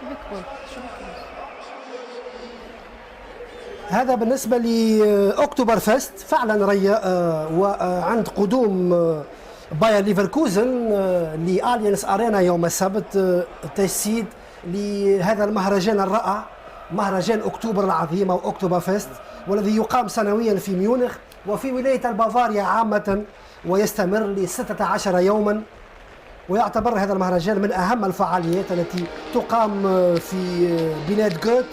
شو بيكون؟ هذا بالنسبة لأكتوبر فيست فعلا ريا. وعند قدوم باير ليفركوزن لآليانس أرينا يوم السبت تجسيد لهذا المهرجان الرائع، مهرجان أكتوبر العظيم أو أكتوبر فيست، والذي يقام سنويا في ميونخ وفي ولاية البافاريا عامة، ويستمر ل16 يوما. ويعتبر هذا المهرجان من أهم الفعاليات التي تقام في بلاد جوت،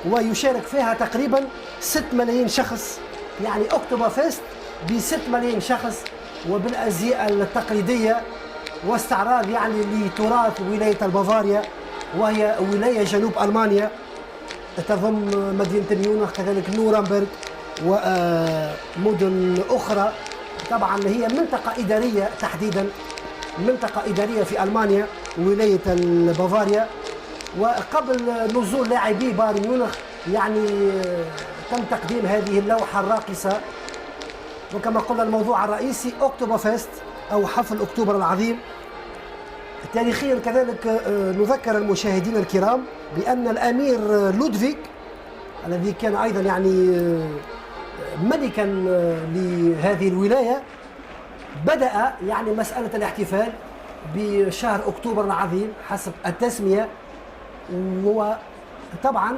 ويشارك فيها تقريبا 6 ملايين شخص. يعني أكتوبر فيست ب6 ملايين شخص، وبالأزياء التقليدية، واستعراض يعني لتراث ولاية البافاريا، وهي ولاية جنوب ألمانيا تضم مدينة ميونخ، كذلك نورنبرغ ومدن أخرى. طبعا هي منطقة إدارية تحديدا، منطقة إدارية في ألمانيا ولاية البافاريا. وقبل نزول لاعبي بايرن ميونخ يعني تم تقديم هذه اللوحة الراقصة. وكما قلنا الموضوع الرئيسي أكتوبر فيست أو حفل أكتوبر العظيم. تاريخيا كذلك نذكر المشاهدين الكرام بأن الأمير لودفيك الذي كان أيضا يعني ملكا لهذه الولاية بدأ يعني مسألة الاحتفال بشهر أكتوبر العظيم حسب التسمية. وطبعا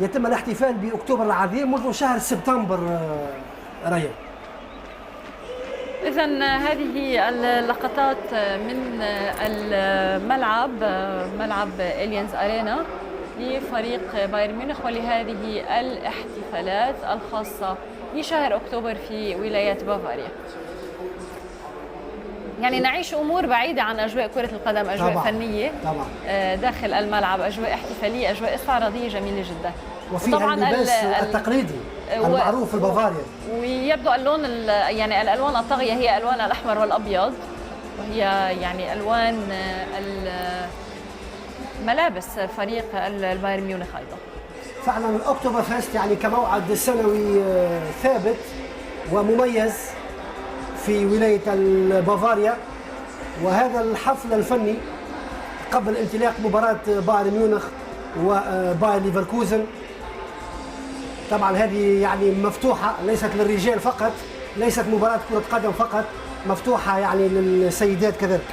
يتم الاحتفال بأكتوبر العظيم منذ شهر سبتمبر ريا. إذن هذه اللقطات من الملعب، ملعب إليانز أرينا لفريق بايرن ميونخ، ولهذه الاحتفالات الخاصة بشهر أكتوبر في ولاية بافاريا. يعني نعيش أمور بعيدة عن أجواء كرة القدم، أجواء طبعًا فنية طبعًا داخل الملعب، أجواء احتفالية، أجواء استعراضية جميلة جدا. وفيها اللباس التقليدي المعروف في بافاريا، ويبدو اللون يعني الألوان الطاغية هي ألوان الأحمر والأبيض، وهي يعني ألوان ملابس فريق البايرن ميونخ أيضا. فعلا الأكتوبر فيست يعني كموعد سنوي ثابت ومميز في ولاية البافاريا. وهذا الحفل الفني قبل انطلاق مباراة بايرن ميونخ وباير ليفركوزن. طبعا هذه يعني مفتوحة، ليست للرجال فقط، ليست مباراة كرة قدم فقط، مفتوحة يعني للسيدات كذلك.